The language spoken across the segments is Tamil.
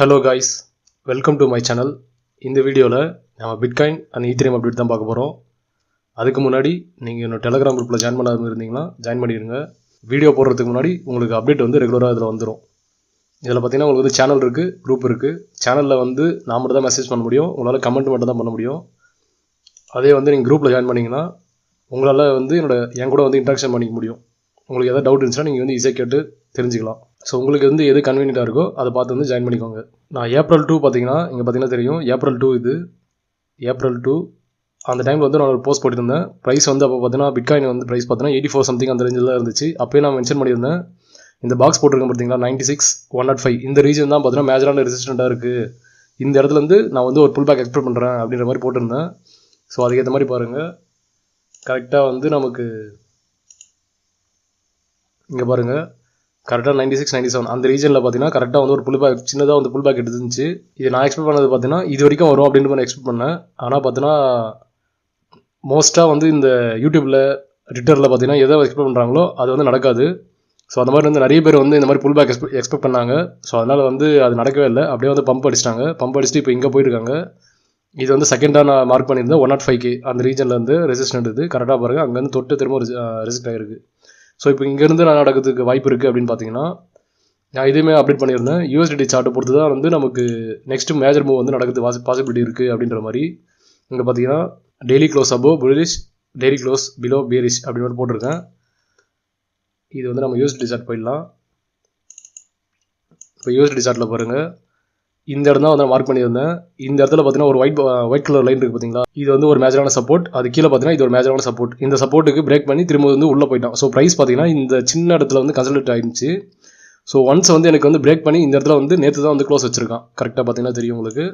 Hello guys, welcome to my channel. இந்த வீடியோவில் நம்ம பிட்காயின் அண்ட் ஈத்தரியம் அப்டேட் தான் பார்க்க போகிறோம். அதுக்கு முன்னாடி நீங்கள் என்னோட டெலகிராம் குரூப்பில் ஜாயின் பண்ணாமல் இருந்தீங்கன்னா ஜாயின் பண்ணிடுங்க. வீடியோ போடுறதுக்கு முன்னாடி உங்களுக்கு அப்டேட் வந்து ரெகுலராக இதில் வந்துடும். இதில் பார்த்தீங்கன்னா உங்களுக்கு வந்து சேனல் இருக்குது, குரூப் இருக்குது. சேனலில் வந்து நான் மட்டும் தான் மெசேஜ் பண்ண முடியும், உங்களால் கமெண்ட் மட்டும் தான் பண்ண முடியும். அதே வந்து நீங்கள் குரூப்பில் ஜாயின் பண்ணிங்கன்னா உங்களால் வந்து என் கூட வந்து இன்ட்ராக்ஷன் பண்ணிக்க முடியும். உங்களுக்கு எதாவது டவுட் இருந்துச்சுன்னா நீங்கள் வந்து ஈஸியாக கேட்டு தெரிஞ்சுக்கலாம். ஸோ உங்களுக்கு வந்து எது கன்வீனியண்ட்டாக இருக்கோ அதை பார்த்து வந்து ஜாயின் பண்ணிக்கோங்க. நான் ஏப்ரல் 2 பார்த்தீங்கன்னா இங்கே பார்த்தீங்கன்னா தெரியும், ஏப்ரல் 2 இது ஏப்ரல் 2 அந்த டைமில் வந்து நான் ஒரு போஸ்ட் போட்டிருந்தேன். ப்ரைஸ் வந்து அப்போ பார்த்தீங்கன்னா பிட்காயின் வந்து ப்ரைஸ் பார்த்தீங்கன்னா 84 சம்திங் அந்த ரேஞ்சில் தான் இருந்துச்சு. அப்போயே நான் மென்ஷன் பண்ணியிருந்தேன், இந்த பாக்ஸ் போட்டிருக்கேன் பார்த்தீங்களா 96 105 இந்த ரீஜன் தான் பார்த்தீங்கன்னா மேஜரான ரெசிஸ்டண்ட்டாக இருக்குது. இந்த இடத்துலேருந்து நான் வந்து ஒரு புல் பேக் எக்ஸ்பெக்ட் பண்ணுறேன் அப்படின்ற மாதிரி போட்டிருந்தேன். ஸோ அதுக்கேற்ற மாதிரி பாருங்கள், கரெக்டாக வந்து நமக்கு இங்கே பாருங்கள் கரெக்டாக 96 97 அந்த ரீஜனில் பார்த்தீங்கன்னா கரெக்டாக வந்து ஒரு புல் பேக் சின்னதாக வந்து புல் பேக் எடுத்துருந்துச்சு. இது நான் எக்ஸ்பெக்ட் பண்ணது பார்த்தீங்கன்னா இது வரைக்கும் வரும் அப்படின்ற மாதிரி எக்ஸ்பெக்ட் பண்ணேன். ஆனால் பார்த்தீங்கன்னா மோஸ்ட்டாக வந்து இந்த யூடியூப்பில் ட்விட்டரில் பார்த்தீங்கன்னா எதை எக்ஸ்பெக்ட் பண்ணுறாங்களோ அது வந்து நடக்காது. ஸோ அந்த மாதிரி வந்து நிறைய பேர் வந்து இந்த மாதிரி புல் பேக் எக்ஸ்பெக்ட் பண்ணாங்க. ஸோ அதனால் வந்து அது நடக்கவே இல்லை, அப்படியே வந்து பம்ப் அடிச்சிட்டாங்க. பம்ப் அடிச்சுட்டு இப்போ இங்கே போயிருக்காங்க. இது வந்து செகண்டாக நான் மார்க் பண்ணியிருந்தேன் 105K அந்த ரீஜனில் வந்து ரெசிஸ்டன்ட் இது கரெக்டாக பாருங்கள், அங்கேருந்து தொட்டு திரும்ப ரெசிஸ்ட் ஆகிருக்கு. ஸோ இப்போ இங்கேருந்து நான் நடக்கிறதுக்கு வாய்ப்பு இருக்குது அப்படின்னு பார்த்தீங்கன்னா நான் இதுவுமே அப்டேட் பண்ணியிருந்தேன். USDT சார்ட்டை பொறுத்து தான் வந்து நமக்கு நெக்ஸ்ட்டு மேஜர் மூவ் வந்து நடக்கிறது பாசிபிலிட்டி இருக்குது அப்படின்ற மாதிரி. இங்கே பார்த்தீங்கன்னா daily close above bullish, daily close below bearish அப்படின்னு மாதிரி போட்டிருக்கேன். இது வந்து நம்ம USDT சார்ட் போயிடலாம். இப்போ USDT சார்ட்டில் பாருங்கள், இந்த இடம் தான் வந்து நான் மார்க் பண்ணியிருந்தேன். இந்த இடத்துல பார்த்தீங்கன்னா ஒரு ஒயிட் கலர் லைன் இருக்குது பார்த்தீங்களா, இது வந்து ஒரு மேஜரான சப்போர்ட். அது கீழே பார்த்தீங்கன்னா இது ஒரு மேஜரான சப்போர்ட். இந்த சப்போர்ட்டுக்கு பிரேக் பண்ணி திரும்ப வந்து உள்ளே போயிட்டான். ஸோ ப்ரைஸ் பார்த்தீங்கன்னா இந்த சின்ன இடத்துல வந்து கன்சல்டேட் ஆகிடுச்சு. ஸோ ஒன்ஸ் வந்து எனக்கு வந்து பிரேக் பண்ணி இந்த இடத்துல வந்து நேற்று தான் வந்து க்ளோஸ் வச்சிருக்கான். கரெக்டாக பார்த்தீங்கன்னா தெரியும் உங்களுக்கு.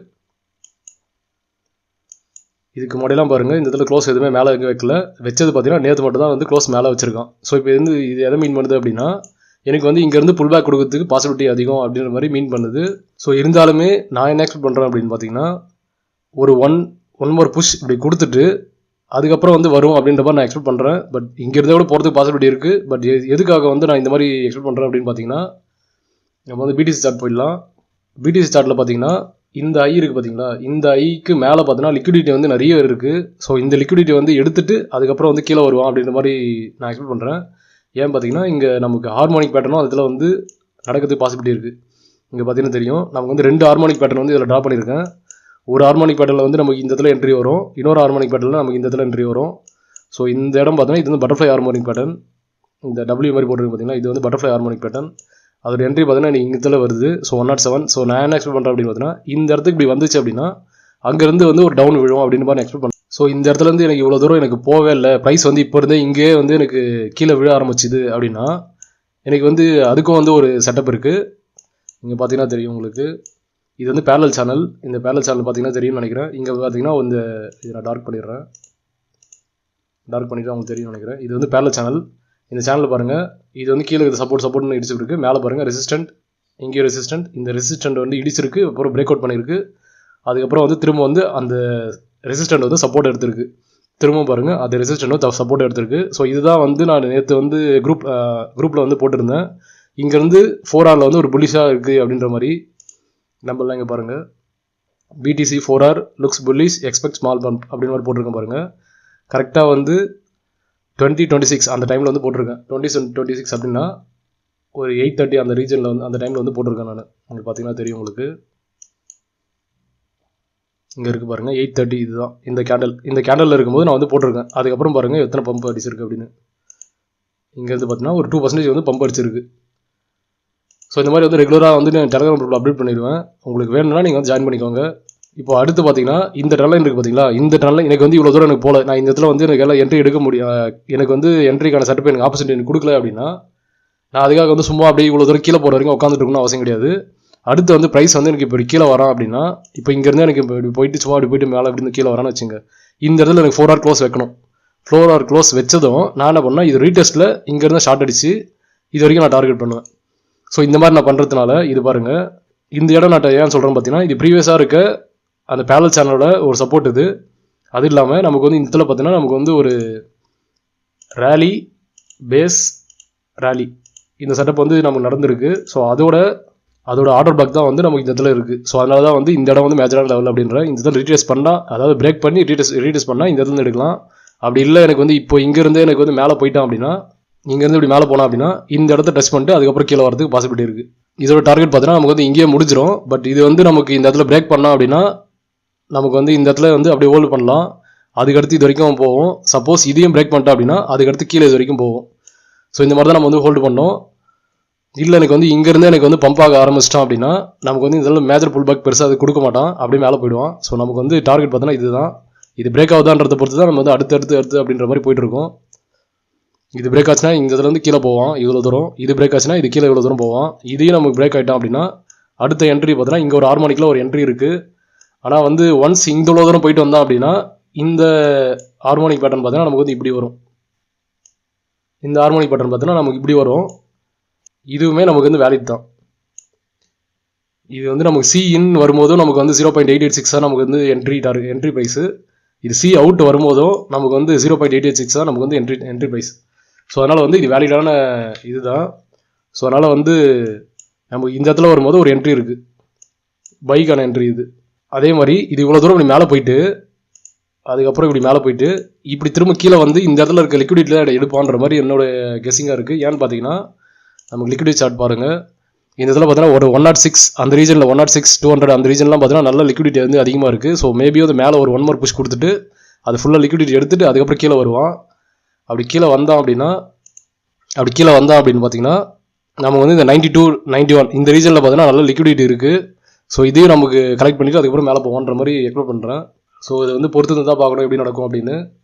இதுக்கு முன்னாடிலாம் பாருங்கள் இந்த இடத்துல க்ளோஸ் எதுவுமே மேலே வைக்கல, வச்சது பார்த்தீங்கன்னா நேற்று மட்டும் தான் வந்து க்ளோஸ் மேலே வச்சிருக்கான். ஸோ இப்போ வந்து இது எதை மீன் பண்ணுது அப்படின்னா எனக்கு வந்து இங்கேருந்து புல் பேக் கொடுக்கறதுக்கு பாசிபிலிட்டி அதிகம் அப்படின்ற மாதிரி மீன் பண்ணுது. ஸோ இருந்தாலுமே நான் என்ன எக்ஸ்பெக்ட் பண்ணுறேன் அப்படின்னு பார்த்தீங்கன்னா ஒரு ஒன் மோர் புஷ் இப்படி கொடுத்துட்டு அதுக்கப்புறம் வந்து வரும் அப்படின்ற மாதிரி நான் எக்ஸ்பெக்ட் பண்ணுறேன். பட் இங்கேருந்தே கூட போகிறதுக்கு பாசிபிலிட்டி இருக்குது. பட் எதுக்காக வந்து நான் இந்த மாதிரி எக்ஸ்பெக்ட் பண்ணுறேன் அப்படின்னு பார்த்தீங்கன்னா நம்ம வந்து BTC சார்ட் போயிடலாம். BTC சார்ட்டில் பார்த்தீங்கன்னா இந்த ஐ இருக்குது பார்த்தீங்களா, இந்த ஐக்கு மேலே பார்த்தீங்கன்னா லிக்விடிட்டி வந்து நிறைய இருக்குது. ஸோ இந்த லிக்விடிட்டி வந்து எடுத்துகிட்டு அதுக்கப்புறம் வந்து கீழே வருவான் அப்படின்ற மாதிரி நான் எக்ஸ்பெக்ட் பண்ணுறேன். ஏன் பார்த்தீங்கன்னா இங்கே நமக்கு ஹார்மோனிக் பேட்டர்னும் அதில் வந்து நடக்கிறதுக்கு பாசிபிலிட்டி இருக்குது. இங்கே பார்த்தீங்கன்னா தெரியும், நமக்கு வந்து 2 ஹார்மோனிக் பேட்டர்ன் வந்து இதில் ட்ரா பண்ணியிருக்கேன். ஒரு ஹார்மோனிக் பேட்டர்னில் வந்து நமக்கு இந்த இடத்துல என்ட்ரி வரும், இன்னொரு ஹார்மோனிக் பேட்டர்னில் நமக்கு இந்த இடத்துல என்ட்ரி வரும். ஸோ இந்த இடம் பார்த்தீங்கன்னா இது வந்து பட்டர்ஃப்ளை ஹார்மோனிக் பேட்டர்ன். இந்த W மாதிரி போட்டிருக்கு பார்த்தீங்கன்னா இது வந்து பட்டர்ஃப்ளை ஹார்மோனிக் பேட்டர்ன். அதோட என்ட்ரி பார்த்தீங்கன்னா இங்கே இடத்துல வருது. ஸோ 107. ஸோ நான் என்ன எக்ஸ்பெக்ட் பண்ணுறேன் அப்படின்னு பார்த்தீங்கன்னா இந்த இடத்துக்கு இப்படி வந்துச்சு அப்படின்னா அங்கேருந்து வந்து ஒரு டவுன் விழும் அப்படின்னு மாதிரி எக்ஸ்பெக்ட் பண்ணுறேன். ஸோ இந்த இடத்துலேருந்து எனக்கு இவ்வளோ தூரம் எனக்கு போவே இல்லை, ப்ரைஸ் வந்து இப்போ இருந்தே இங்கே வந்து எனக்கு கீழே விழ ஆரம்பிச்சுது அப்படின்னா எனக்கு வந்து அதுக்கும் வந்து ஒரு செட்டப் இருக்குது. இங்கே பார்த்தீங்கன்னா தெரியும் உங்களுக்கு, இது வந்து பேரலல் சேனல். இந்த பேரலல் சேனல் பார்த்தீங்கன்னா தெரியும்னு நினைக்கிறேன். இங்கே பார்த்தீங்கன்னா வந்து இதை நான் டார்க் பண்ணிடுறேன், டார்க் பண்ணிவிட்டு அவங்களுக்கு தெரியும்னு நினைக்கிறேன். இது வந்து பேரலல் சேனல். இந்த சேனலில் பாருங்கள், இது வந்து கீழே சப்போர்ட்னு இடிச்சிருக்கு. மேலே பாருங்கள் ரெசிஸ்டன்ட், இங்கேயும் ரெசிஸ்டன்ட். இந்த ரெசிஸ்டன்ட் வந்து இடிச்சிருக்கு, அப்புறம் பிரேக் அவுட் பண்ணியிருக்கு. அதுக்கப்புறம் வந்து திரும்ப வந்து அந்த ரெசிஸ்டன்ட் வந்து சப்போர்ட் எடுத்திருக்கு. திரும்ப பாருங்கள் அது ரெசிஸ்டன்ட் வந்து சப்போர்ட் எடுத்திருக்கு. ஸோ இதுதான் வந்து நான் நேற்று வந்து குரூப்பில் வந்து போட்டிருந்தேன். இங்கேருந்து 4Rல வந்து ஒரு புல்லிஷாக இருக்குது அப்படின்ற மாதிரி நம்பர்லாம் இங்கே பாருங்கள். BTC 4R looks bullish, expect small pump அப்படின்னு மாதிரி போட்டிருக்கேன் பாருங்கள். கரெக்டாக வந்து 2026 அந்த டைமில் வந்து போட்டிருக்கேன். 2026 அப்படின்னா ஒரு 8:30 அந்த ரீஜனில் வந்து அந்த டைமில் வந்து போட்டிருக்கேன் நான். உங்களுக்கு பார்த்தீங்கன்னா தெரியும் உங்களுக்கு, இங்கே இருக்குது பாருங்கள் 8:30 இதுதான் இந்த கேண்டலில் இருக்கும்போது நான் வந்து போட்டிருக்கேன். அதுக்கப்புறம் பாருங்கள் எத்தனை பம்ப் அடிச்சிருக்கு அப்படின்னு. இங்கேருந்து பார்த்தீங்கன்னா ஒரு 2% வந்து பம்ப் அடிச்சிருக்கு. ஸோ இந்த மாதிரி வந்து ரெகுலராக வந்து நான் டெலகிராம் குரூப்பில் அப்டேட் பண்ணிடுவேன். உங்களுக்கு வேணும்னா நீங்கள் வந்து ஜாயின் பண்ணிக்கோங்க. இப்போ அடுத்து பார்த்தீங்கன்னா இந்த ட்ரெண்ட் இருக்குது பார்த்தீங்களா, இந்த ட்ரெண்ட் எனக்கு வந்து இவ்வளோ தூரம் எனக்கு போகல. நான் இந்த இடத்துல வந்து எனக்கு எல்லாம் என்ட்ரி எடுக்க முடியும், எனக்கு வந்து என்ட்ரிக்கான செட்டப் எனக்கு ஆப்போசிட் எனக்கு கொடுக்கல அப்படின்னா நான் அதுக்காக வந்து சும்மா அப்படியே இவ்வளோ தூரம் கீழே போகிற வரைக்கும் உட்காந்துட்டு இருக்கணும்னு அவசியம் கிடையாது. அடுத்து வந்து ப்ரைஸ் வந்து எனக்கு இப்படி கீழே வரான் அப்படின்னா இப்போ இங்கேருந்து எனக்கு இப்படி போயிட்டு சும்மா அப்படி போயிட்டு மேலே அப்படி கீழே வரான்னு வச்சுங்க. இந்த இடத்துல எனக்கு 4R க்ளோஸ் வைக்கணும். 4R க்ளோஸ் வச்சதும் நான் என்ன பண்ணேன், இது ரீடெஸ்ட்டில் இங்கேருந்து ஷார்ட் அடிச்சு இது வரைக்கும் நான் டார்கெட் பண்ணுவேன். ஸோ இந்த மாதிரி நான் பண்ணுறதுனால இது பாருங்கள், இந்த இடம் நான் ஏன் சொல்கிறேன் பார்த்தீங்கன்னா இது ப்ரீவியஸாக இருக்க அந்த பேரலல் சேனலோட ஒரு சப்போர்ட் இது. அது இல்லாமல் நமக்கு வந்து இந்த இடத்துல பார்த்தீங்கன்னா நமக்கு வந்து ஒரு ரேலி பேஸ் ரேலி இந்த செட்டப் வந்து நமக்கு நடந்திருக்கு. ஸோ அதோட அதோட ஆர்டர் பேக் தான் வந்து நமக்கு இந்த இடத்துல இருக்குது. ஸோ அதனால தான் வந்து இந்த இடம் வந்து மேஜரான லெவல் அப்படின்ற இந்த இடத்துல ரீட்ரேஸ் பண்ணால், அதாவது பிரேக் பண்ணி ரீட்ரேஸ் பண்ணால் இந்த இடத்துல எடுக்கலாம். அப்படி இல்லை எனக்கு வந்து இப்போ இங்கேருந்து எனக்கு வந்து மேலே போயிட்டான் அப்படின்னா, இங்கேருந்து இப்படி மேலே போனால் அப்படின்னா இந்த இடத்த டச் பண்ணிட்டு அதுக்கப்புறம் கீழே வரதுக்கு பாசிபிலிட்டி இருக்குது. இதோட டார்கெட் பார்த்தீங்கன்னா நமக்கு வந்து இங்கேயே முடிஞ்சிடும். பட் இது வந்து நமக்கு இந்த இடத்துல பிரேக் பண்ணோம் அப்படின்னா நமக்கு வந்து இந்த இடத்துல வந்து அப்படியே ஹோல்டு பண்ணலாம். அதுக்கடுத்து இது வரைக்கும் போகும். சப்போஸ் இதையும் பிரேக் பண்ணிட்டோம் அப்படின்னா அதுக்கடுத்து கீழே இது வரைக்கும் போகும். ஸோ இந்த மாதிரி தான் நம்ம வந்து ஹோல்டு பண்ணோம். இல்லை எனக்கு வந்து இங்கேருந்து எனக்கு வந்து பம்ப் ஆக ஆரம்பிச்சிட்டோம் அப்படின்னா நமக்கு வந்து இதில் மேஜர் புல் பேக் பெருசாக அது கொடுக்க மாட்டான், அப்படியே மேலே போயிடுவான். ஸோ நமக்கு வந்து டார்கெட் பார்த்தோன்னா இதுதான். இது பிரேக் ஆகுதான்றதை பொறுத்து தான் நம்ம வந்து அடுத்து அப்படின்ற மாதிரி போயிட்டு இருக்கோம். இது பிரேக் ஆச்சுன்னா இந்த இடத்துல வந்து கீழே போவான் இவ்வளோ தூரம், இது பிரேக் ஆச்சுன்னா இது கீழே இவ்வளோ தூரம் போவான். இதையும் நமக்கு பிரேக் ஆகிட்டோம் அப்படின்னா அடுத்த என்ட்ரி பார்த்தோன்னா இங்கே ஒரு ஹார்மோனிக்கில் ஒரு என்ட்ரி இருக்குது. ஆனால் வந்து ஒன்ஸ் இந்த இவ்வளோ தூரம் போயிட்டு வந்தோம் அப்படின்னா இந்த ஹார்மோனிக் பேட்டர்ன் பார்த்தீங்கன்னா நமக்கு வந்து இப்படி வரும். இந்த ஹார்மோனிக் பேட்டர்ன் பார்த்தீங்கன்னா நமக்கு இப்படி வரும். இதுவுமே நமக்கு வந்து வேலிட் தான். இது வந்து நமக்கு சி இன் வரும்போதும் நமக்கு வந்து 0.886 தான் நமக்கு வந்து என்ட்ரி ப்ரைஸு. இது சி அவுட் வரும்போதும் நமக்கு வந்து 0.886 தான் நமக்கு வந்து என்ட்ரி ப்ரைஸ். ஸோ அதனால் வந்து இது வேலிடான இது தான். ஸோ அதனால் வந்து நமக்கு இந்த இடத்துல வரும்போது ஒரு என்ட்ரி இருக்குது, பைக்கான என்ட்ரி இது. அதே மாதிரி இது இவ்வளோ தூரம் இப்படி மேலே போயிட்டு அதுக்கப்புறம் இப்படி மேலே போயிட்டு இப்படி திரும்ப கீழே வந்து இந்த இடத்துல இருக்க லிக்விடிட்டியில் எடுப்பான்ற மாதிரி என்னோட கெஸ்ஸிங்காக இருக்குது. ஏன்னு பார்த்தீங்கன்னா நமக்கு லிக்விடிட்டி சார்ட் பாருங்கள். இந்த இதில் பார்த்தீங்கன்னா ஒரு 106 அந்த ரீஜனில் 106 200 அந்த ரீஜன்லாம் பார்த்தீங்கன்னா நல்ல லிக்விடிட்டி வந்து அதிகமாக இருக்குது. ஸோ மேபி வந்து மேலே ஒரு 1 more புஷ் கொடுத்துட்டு அது ஃபுல்லாக லிக்விடிட்டி எடுத்துகிட்டு அதுக்கப்புறம் கீழே வருவான். அப்படி கீழே வந்தான் அப்படின்னு பார்த்தீங்கன்னா நம்ம வந்து இந்த 92 91 இந்த ரீஜனில் பார்த்தீங்கன்னா நல்ல லிக்விடிட்டி இருக்குது. ஸோ இதையும் நமக்கு கலெக்ட் பண்ணிவிட்டு அதுக்கப்புறம் மேலே போவான்ற மாதிரி எக்ஸ்பெக்ட் பண்ணுறேன். ஸோ இது வந்து பொறுத்து தான் பார்க்கணும் எப்படி நடக்கும் அப்படின்னு.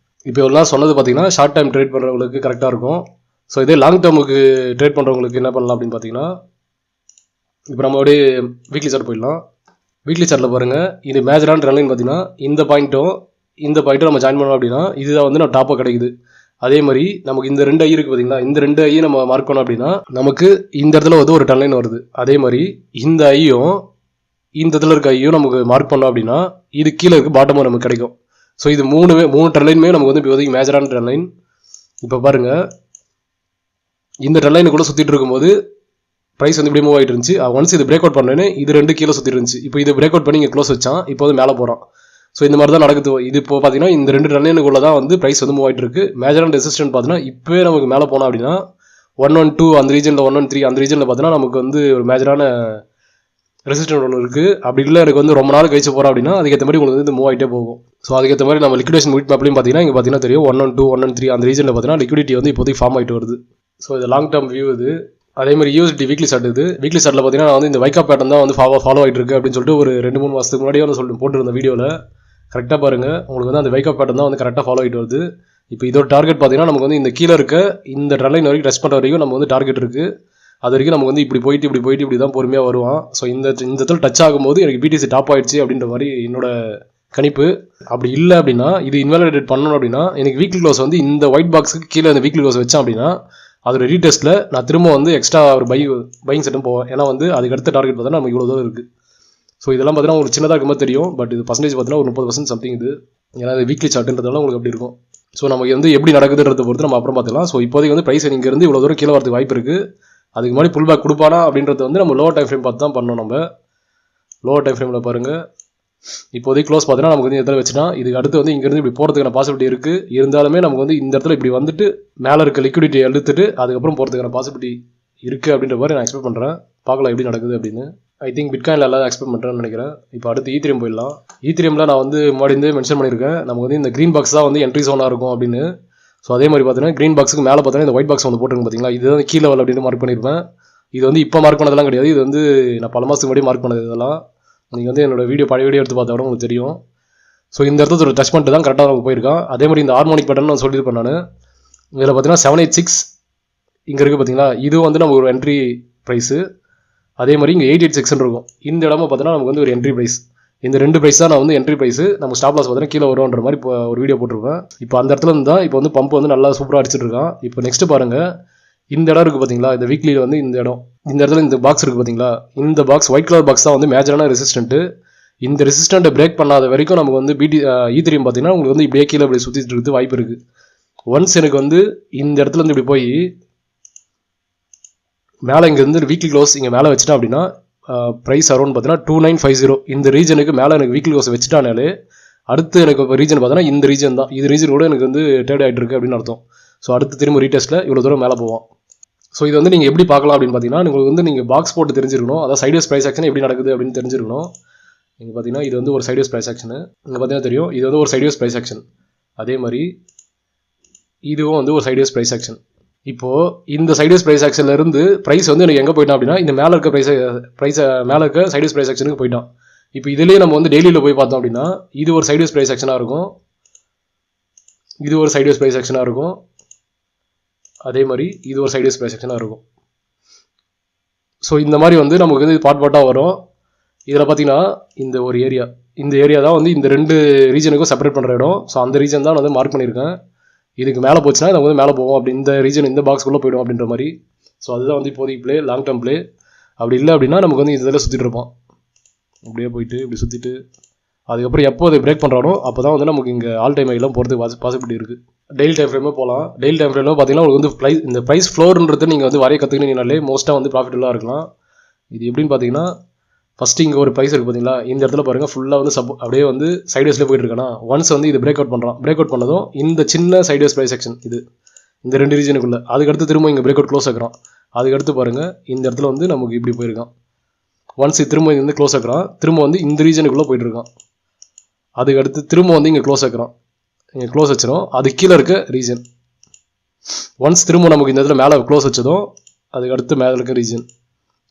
இப்போ எல்லாம் சொன்னது பார்த்தீங்கன்னா ஷார்ட் டைம் ட்ரேட் பண்ணுறவங்களுக்கு கரெக்டாக இருக்கும். ஸோ இதே லாங் டேர்முக்கு ட்ரேட் பண்ணுறவங்களுக்கு என்ன பண்ணலாம் அப்படின்னு பார்த்தீங்கன்னா, இப்போ நம்ம அப்படியே வீக்லி சார்ட் போயிடலாம். வீக்லி சார்ட்டில் பாருங்கள், இது மேஜரான ட்ரெண்ட் பார்த்தீங்கன்னா இந்த பாயிண்ட்டும் நம்ம ஜாயின் பண்ணோம் அப்படின்னா இதுதான் வந்து நம்ம டாப்பாக கிடைக்குது. அதே மாதிரி நமக்கு இந்த 2 ஐ இருக்குது பார்த்தீங்களா, இந்த 2 ஐயும் நம்ம மார்க் பண்ணோம் அப்படின்னா நமக்கு இந்த இடத்துல வந்து ஒரு ட்ரெண்ட் லைன் வருது. அதே மாதிரி இந்த ஐயும் இந்த இடத்துல இருக்க ஐயும் நமக்கு மார்க் பண்ணோம் அப்படின்னா இது கீழே இருக்க பாட்டமும் நமக்கு கிடைக்கும். ஸோ இது மூணு ட்ரெண்ட் லைனுமே நமக்கு வந்து இப்போதைக்கு மேஜரான ட்ரெண்ட் லைன். இப்போ பாருங்கள், இந்த ட்ரெண்ட் லைனு கூட சுற்றிட்டு இருக்கும்போது ப்ரைஸ் வந்து இப்படி மூவ் ஆகிட்டு இருந்துச்சு. ஒன்ஸ் இது பிரேக் அவுட் பண்ணேன்னு இது 2 கீழே சுற்றிட்டு இருந்துச்சு. இப்போ இது பிரேக் அவுட் பண்ணி இங்கே க்ளோஸ் வச்சான், இப்போ வந்து மேலே போகிறான். ஸோ இந்த மாதிரி தான் நடக்குது. இது இப்போ பார்த்தீங்கன்னா இந்த 2 ட்ரெண்ட் லைனுக்குள்ள தான் வந்து ப்ரைஸ் வந்து மூவ் ஆகிட்டு இருக்கு. மேஜரான ரெசிஸ்டன்ட் பார்த்தீங்கன்னா இப்போவே நமக்கு மேலே போனோம் அப்படின்னா 112 அந்த ரீஜனில் 113 அந்த ரீஜனில் பார்த்தீங்கன்னா நமக்கு வந்து ஒரு மேஜரான ரெசிஸ்டன்ட் ஒன்று இருக்குது. அப்படி இல்லை எனக்கு வந்து ரொம்ப நாள் கழிச்சு போகிறோம் அப்படின்னா அதுக்கேற்ற மாதிரி உங்களுக்கு வந்து மூவ் ஆகிட்டே போகும். ஸோ அதுக்கேற்ற மாதிரி நம்ம லிக்விடேஷன் மீட் மேப்லையும் பார்த்தீங்கன்னா இங்கே பார்த்தீங்கன்னா தெரியும் 112 113 அந்த ரீஜனில் பார்த்தீங்கன்னா லிக்விடிட்டி வந்து இப்போதைக்கு ஃபார்ம் ஆகிட்டு வருது. ஸோ இது லாங் டேர்ம் வியூ இது. அதே மாதிரி யூஎஸ்டி வீக்லி சார்ட் இது. வீக்லி சார்ட்டில் பார்த்தீங்கன்னா நான் வந்து இந்த வைக்கா பேட்டர்ன் தான் வந்து ஃபாலோ ஆகிட்டு இருக்கு அப்படின்னு சொல்லிட்டு ஒரு 2-3 மாதத்துக்கு முன்னாடியே வந்து சொல்லிட்டு போட்டுருந்த வீடியோவில் கரெக்டாக பாருங்கள், உங்களுக்கு வந்து அந்த வைக்கா பேட்டர்ன் தான் வந்து கரெக்டாக ஃபாலோ ஆகிட்டு வருது. இப்போ இதோட டார்கெட் பார்த்தீங்கன்னா நமக்கு வந்து இந்த கீழே இருக்க இந்த ட்ரெண்ட் லைன் வரைக்கும் டச் பண்ணுற வரைக்கும் நம்ம வந்து டார்கெட் இருக்குது. அது வரைக்கும் நமக்கு வந்து இப்படி போயிட்டு இப்படி தான் பொறுமையாக வருவான். ஸோ இந்த இடத்துல டச் ஆகும்போது எனக்கு பிடிசி டாப் ஆகிடுச்சு அப்படின்ற மாதிரி என்னோட கணிப்பு. அப்படி இல்லை அப்படின்னா இது இன்வாலிடேட் பண்ணணும் அப்படின்னா எனக்கு வீக்லி க்ளோஸ் வந்து இந்த ஒயிட் பாக்ஸுக்கு கீழே அந்த வீக்லி க்ளோஸ் வச்சேன் அப்படின்னா அதோட ரீடெஸ்ட்டில் நான் திரும்ப வந்து எக்ஸ்ட்ரா ஒரு பையிங் செட்டும் போவேன். ஏன்னா வந்து அதுக்கு அடுத்த டார்கெட் பார்த்தா நமக்கு இவ்வளோ தூரம் இருக்குது. ஸோ இதெல்லாம் பார்த்தீங்கன்னா உங்களுக்கு சின்னதாக இருக்கும்போது தெரியும், பட் இது பர்சன்டேஜ் பார்த்தீங்கன்னா ஒரு 30% சம்திங் இது. ஏன்னா அது வீக்லி சார்ட்ன்றதால உங்களுக்கு அப்படி இருக்கும். ஸோ நமக்கு வந்து எப்படி நடக்குதுன்றதை பொறுத்து நம்ம அப்புறம் பார்த்துக்கலாம். ஸோ இப்போதைக்கு வந்து ப்ரைஸ் இங்கேருந்து இவ்வளோ தூரம் கீழே வரதுக்கு வாய்ப்பு இருக்குது. அதுக்கு முன்னாடி புல் பேக் கொடுப்பானா அப்படின்றது வந்து நம்ம லோவர் டைம் ஃப்ரேம் பார்த்து தான் பண்ணணும். நம்ம லோவர் டைம் ஃப்ரேமில் பாருங்கள், இப்போதைக்கு க்ளோஸ் பார்த்தீங்கன்னா நமக்கு வந்து இந்த இடத்துல வச்சுனா இதுக்கு அடுத்து வந்து இங்கேருந்து இப்படி போகிறதுக்கான பாசிபிலிட்டி இருக்குது. இருந்தாலுமே நமக்கு வந்து இந்த இடத்துல இப்படி வந்துட்டு மேலே இருக்க லிக்விடிட்டி எடுத்துட்டு அதுக்கப்புறம் போகிறதுக்கான பாசிபிலிட்டி இருக்குது அப்படின்ற மாதிரி நான் எக்ஸ்பெக்ட் பண்ணுறேன். பார்க்கலாம் எப்படி நடக்குது அப்படின்னு. ஐ திங்க் பிட்காயினில் எல்லாம் எக்ஸ்பெக்ட் பண்ணுறேன்னு நினைக்கிறேன். இப்போ அடுத்து ஈத்திரியம் போயிடலாம். ஈத்திரியமில் நான் வந்து முன்னாடி வந்து மென்ஷன் பண்ணியிருக்கேன் நமக்கு வந்து இந்த க்ரீன் பாக்ஸ் தான் வந்து என்ட்ரி ஜோனாக இருக்கும் அப்படின்னு. ஸோ அதே மாதிரி பார்த்தீங்கன்னா க்ரீன் பாக்ஸுக்கு மேலே பார்த்தீங்கன்னா இந்த ஒயிட் பாக்ஸ் வந்து போட்டுருங்க பார்த்தீங்களா, இது வந்து கீ லெவல் அப்படின்னு மார்க் பண்ணியிருப்பேன். இது வந்து இப்போ மார்க் பண்ணதெல்லாம் கிடையாது, இது வந்து நான் பல மாதத்துக்கு முன்னாடி மார்க் பண்ணது. இதெல்லாம் நீங்கள் வந்து என்னோட பழைய வீடியோ எடுத்து பார்த்தா கூட உங்களுக்கு தெரியும். ஸோ இந்த இடத்துல ஒரு டச் பண்ணிட்டு தான் கரெக்டாக நமக்கு போயிருக்கான். அதே மாதிரி இந்த ஹார்மோனிக் பேட்டர்ன் நான் சொல்லியிருப்பேன் நான். இதில் பார்த்தீங்கன்னா 786 இங்கே இருக்குது பார்த்தீங்களா, இது வந்து நமக்கு ஒரு என்ட்ரி ப்ரைஸு. அதே மாதிரி இங்கே 886 இருக்கும். இந்த இடமா பார்த்தீங்கன்னா நமக்கு வந்து ஒரு என்ட்ரி ப்ரைஸ். இந்த 2 ப்ரைஸ் தான் நான் வந்து என்ட்ரி ப்ரைஸு. நம்ம ஸ்டாப் லாஸ் பார்த்தீங்கன்னா கீழே வரும்ன்ற மாதிரி இப்போ ஒரு வீடியோ போட்டிருப்பேன். இப்போ அந்த இடத்துல இருந்து தான் இப்போ வந்து பம்ப் வந்து நல்லா சூப்பராக அடிச்சிட்டு இருக்கான். இப்போ நெக்ஸ்ட் பாருங்கள், இந்த இடம் இருக்குது பார்த்தீங்களா, இந்த வீக்லியில் வந்து இந்த இடத்துல இந்த பாக்ஸ் இருக்குது பார்த்தீங்களா, இந்த பாக்ஸ் ஒயிட் கலர் பாக்ஸ் தான் வந்து மேஜரான ரெசிஸ்டன்ட்டு. இந்த ரெசிஸ்டண்ட்டை பிரேக் பண்ணாத வரைக்கும் நமக்கு வந்து ஈத்திரியம் பார்த்தீங்கன்னா உங்களுக்கு வந்து இப்படியே கீழே இப்படி சுற்றிட்டு இருக்குது வாய்ப்பு இருக்குது. ஒன்ஸ் எனக்கு வந்து இந்த இடத்துல இருந்து இப்படி போய் மேலே இங்கேருந்து வீக்லி க்ளோஸ் இங்கே மேலே வச்சுட்டேன் அப்படின்னா ப்ரைஸ் அரௌண்ட் பார்த்தீங்கன்னா 2950 இந்த ரீஜனுக்கு மேலே எனக்கு வீக்லி க்ளோஸ் வச்சுட்டானாலே அடுத்து எனக்கு இப்போ ரீஜன் பார்த்தீங்கன்னா இந்த ரீஜன் தான். இது ரீஜன் கூட எனக்கு வந்து ட்ரேட் ஆகிட்டு இருக்கு அப்படின்னு அர்த்தம். ஸோ அடுத்து திரும்ப ரீடெஸ்ட்டில் இவ்வளோ தூரம் மேலே போவோம். ஸோ இது வந்து நீங்கள் எப்படி பார்க்கலாம் அப்படின்னு பார்த்தீங்கன்னா உங்களுக்கு வந்து நீங்கள் பாக்ஸ் போட்டு தெரிஞ்சிருக்கணும். அதாவது சைட்வேஸ் ப்ரைஸ் ஆக்ஷன் எப்படி நடக்குது அப்படின்னு தெரிஞ்சிருக்கணும். நீங்கள் பார்த்தீங்கன்னா இது வந்து ஒரு சைட்வேஸ் ப்ரைஸ் ஆக்ஷன். இங்கே பார்த்தீங்கன்னா தெரியும் இது வந்து ஒரு சைட்வேஸ் ப்ரைஸ் ஆக்ஷன். அதே மாதிரி இதுவும் வந்து ஒரு சைட்வேஸ் ப்ரைஸ் ஆக்ஷன். இப்போது இந்த சைட்வேஸ் ப்ரைஸ் ஆக்ஷன்ல இருந்து ப்ரைஸ் வந்து எனக்கு எங்கே போயிட்டான் அப்படின்னா இந்த மேலே இருக்க ப்ரைஸை மேலே இருக்க சைட்வேஸ் ப்ரைஸ் ஆக்ஷனுக்கு போயிட்டான். இப்போ இதுலேயே நம்ம வந்து டெய்லியில் போய் பார்த்தோம் அப்படின்னா இது ஒரு சைட்வேஸ் ப்ரைஸ் ஆக்ஷனாக இருக்கும், இது ஒரு சைட்வேஸ் ப்ரைஸ் ஆக்ஷனாக இருக்கும், அதே மாதிரி இது ஒரு சைட்வேஸ் ப்ரைஸ் ஆக்ஷனாக இருக்கும். ஸோ இந்த மாதிரி வந்து நமக்கு வந்து பார்ட்டாக வரும். இதில் பார்த்தீங்கன்னா இந்த ஒரு ஏரியா, இந்த ஏரியா தான் வந்து இந்த ரெண்டு ரீஜனுக்கும் செப்பரேட் பண்ணுற இடம். ஸோ அந்த ரீஜன் தான் நான் வந்து மார்க் பண்ணியிருக்கேன். இதுக்கு மேலே போச்சுன்னா நம்ம வந்து மேலே போவோம், அப்படி இந்த ரீஜன் இந்த பாக்ஸ்க்குள்ளே போய்டும் அப்படின்ற மாதிரி. ஸோ அதுதான் வந்து இப்போதைக்கு ப்ளே, லாங் டேர்ம் ப்ளே. அப்படி இல்லை அப்படின்னா நமக்கு வந்து இதில் சுற்றிட்டு இருப்போம், அப்படியே போயிட்டு இப்படி சுற்றிட்டு அதுக்கப்புறம் எப்போ அதை பிரேக் பண்ணுறானோ அப்போ தான் வந்து நமக்கு இங்கே ஆல் டைம் ஐலாம் போகிறதுக்கு பாசிபிலிட்டி இருக்குது. டெய்லி டைம் ஃப்ரேமே போகலாம். டெய்லி டைம் ஃப்ரேமில் பார்த்தீங்கன்னா உங்களுக்கு வந்து இந்த ப்ரைஸ் ஃப்ளோர்ன்றது நீங்கள் வந்து வரைய கற்றுக்கினீங்கனாலே மோஸ்ட்டாக வந்து ப்ராஃபிட்டபுளாக இருக்கலாம். இது எப்படின்னு பார்த்தீங்கன்னா ஃபஸ்ட்டு இங்கே ஒரு ப்ரைஸ் இருக்குது பார்த்தீங்களா, இந்த இடத்துல பாருங்கள் ஃபுல்லாக வந்து அப்படியே வந்து சைட்வேஸில் போயிட்டு இருக்கானா. ஒன்ஸ் வந்து இது பிரேக் அவுட் பண்ணுறான், பிரேக் அவுட் பண்ணதும் இந்த சின்ன சைட்வேஸ் ப்ரைஸ் செக்ஷன் இது இந்த ரெண்டு ரீஜனுக்குள்ளே, அதுக்கடுத்து திரும்ப இங்கே பிரேக் அவுட் க்ளோஸ் ஆகிறான். அதுக்கடுத்து பாருங்கள் இந்த இடத்துல வந்து நமக்கு இப்படி போயிருக்கான். ஒன்ஸ் திரும்ப இங்கே வந்து க்ளோஸ் ஆகிறான், திரும்ப வந்து இந்த ரீஜனுக்குள்ளே போயிட்டு இருக்கான். அதுக்கடுத்து திரும்ப வந்து இங்கே க்ளோஸ் ஆகிறான், இங்கே க்ளோஸ் வச்சிடும். அது கீழே இருக்க ரீஜன் ஒன்ஸ் திரும்ப நமக்கு இந்த இடத்துல மேலே க்ளோஸ் வச்சதும் அதுக்கடுத்து மேலே இருக்க ரீஜன்,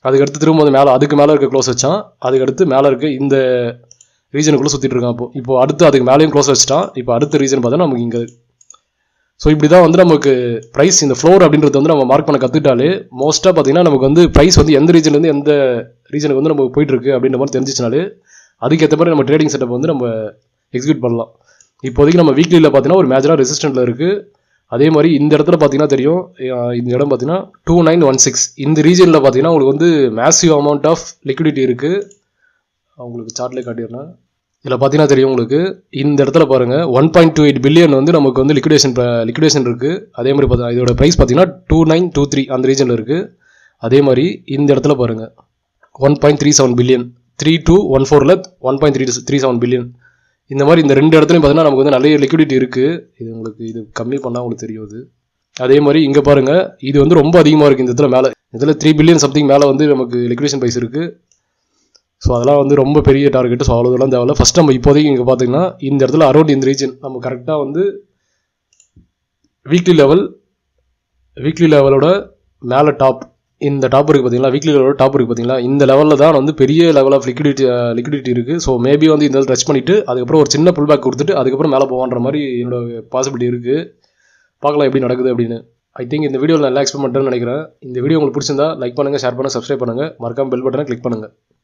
அதுக்கடுத்து திரும்ப வந்து மேலே அதுக்கு மேலே இருக்க க்ளோஸ் வச்சான், அதுக்கடுத்து மேலே இருக்க இந்த ரீஜனுக்குள்ளே சுற்றிட்டு இருக்கான். இப்போ அடுத்து அதுக்கு மேலேயும் க்ளோஸ் வச்சுட்டான். இப்போ அடுத்த ரீஜன் பார்த்தா நமக்கு இங்கே. ஸோ இப்படி தான் வந்து நமக்கு ப்ரைஸ் இந்த ஃப்ளோர் அப்படின்றது வந்து நம்ம மார்க் பண்ண கற்றுக்கிட்டாலே மோஸ்ட்டாக பார்த்தீங்கன்னா நமக்கு வந்து ப்ரைஸ் வந்து எந்த ரீஜன்லேருந்து எந்த ரீஜனுக்கு வந்து நமக்கு போயிட்டுருக்கு அப்படின்ற மாதிரி தெரிஞ்சிச்சுனாலே அதுக்கேற்ற மாதிரி நம்ம ட்ரேடிங் செட்டப் வந்து நம்ம எக்ஸிக்யூட் பண்ணலாம். இப்போதைக்கு நம்ம வீக்லியில் பார்த்தீங்கன்னா ஒரு மேஜராக ரெசிஸ்டண்ட்டில் இருக்குது. அதே மாதிரி இந்த இடத்துல பார்த்தீங்கன்னா தெரியும், இந்த இடம் பார்த்தீங்கன்னா 2916 இந்த ரீஜனில் பார்த்தீங்கன்னா உங்களுக்கு வந்து மேசிவ் அமௌண்ட் ஆஃப் லிக்விடிட்டி இருக்குது. உங்களுக்கு சார்ட்லேயே காட்டிடுறேன். இதில் பார்த்தீங்கன்னா தெரியும் உங்களுக்கு இந்த இடத்துல பாருங்கள் 1.28 பில்லியன் வந்து நமக்கு வந்து லிக்விடேஷன் இருக்குது. அதே மாதிரி பார்த்தீங்கன்னா இதோட ப்ரைஸ் பார்த்தீங்கன்னா 2923 அந்த ரீஜனில் இருக்குது. அதே மாதிரி இந்த இடத்துல பாருங்கள் 1.37 பில்லியன் 3214ல் 1.37 பில்லியன். இந்த மாதிரி இந்த ரெண்டு இடத்துலையும் பார்த்தீங்கன்னா நமக்கு வந்து நிறைய லிக்விடிட்டி இருக்குது. இது உங்களுக்கு இது கம்மி பண்ணால் உங்களுக்கு தெரியுது. அதே மாதிரி இங்கே பாருங்கள் இது வந்து ரொம்ப அதிகமாக இருக்குது. இந்த இடத்துல மேலே இதில் 3 பில்லியன் சம்திங் மேலே வந்து நமக்கு லிக்விடேஷன் ப்ரைஸ் இருக்குது. ஸோ அதெல்லாம் வந்து ரொம்ப பெரிய டார்கெட்டு. ஸோ அவ்வளோதெல்லாம் தேவையில்ல. ஃபஸ்ட் நம்ம இப்போதைக்கு இங்கே பார்த்தீங்கன்னா இந்த இடத்துல அரௌண்ட் இந்த ரீஜன் நம்ம கரெக்டாக வந்து வீக்லி லெவலோட மேலே டாப், இந்த டாப் இருக்குது பார்த்தீங்களா, வீக்லி லெவலோட டாப் இருக்குது பார்த்தீங்களா, இந்த லெவலில் தான் வந்து பெரிய லெவல் ஆஃப் லிக்விடிட்டி இருக்குது. ஸோ மேபி வந்து இந்த டச் பண்ணிவிட்டு அதுக்கப்புறம் ஒரு சின்ன புல் பேக் கொடுத்துட்டு அதுக்கப்புறம் மேலே போவான்ற மாதிரி என்னோட பாசிபிலிட்டி இருக்குது. பார்க்கலாம் எப்படி நடக்குது அப்படின்னு. ஐ திங்க் இந்த வீடியோவில் நல்லா எக்ஸ்பிளைன் பண்ணுறேன்னு நினைக்கிறேன். இந்த வீடியோ உங்களுக்கு பிடிச்சிருந்தா லைக் பண்ணுங்கள், ஷேர் பண்ணுங்கள், சப்ஸ்கிரைப் பண்ணுங்கள், மறக்காம பெல் பட்டனை கிளிக் பண்ணுங்கள்.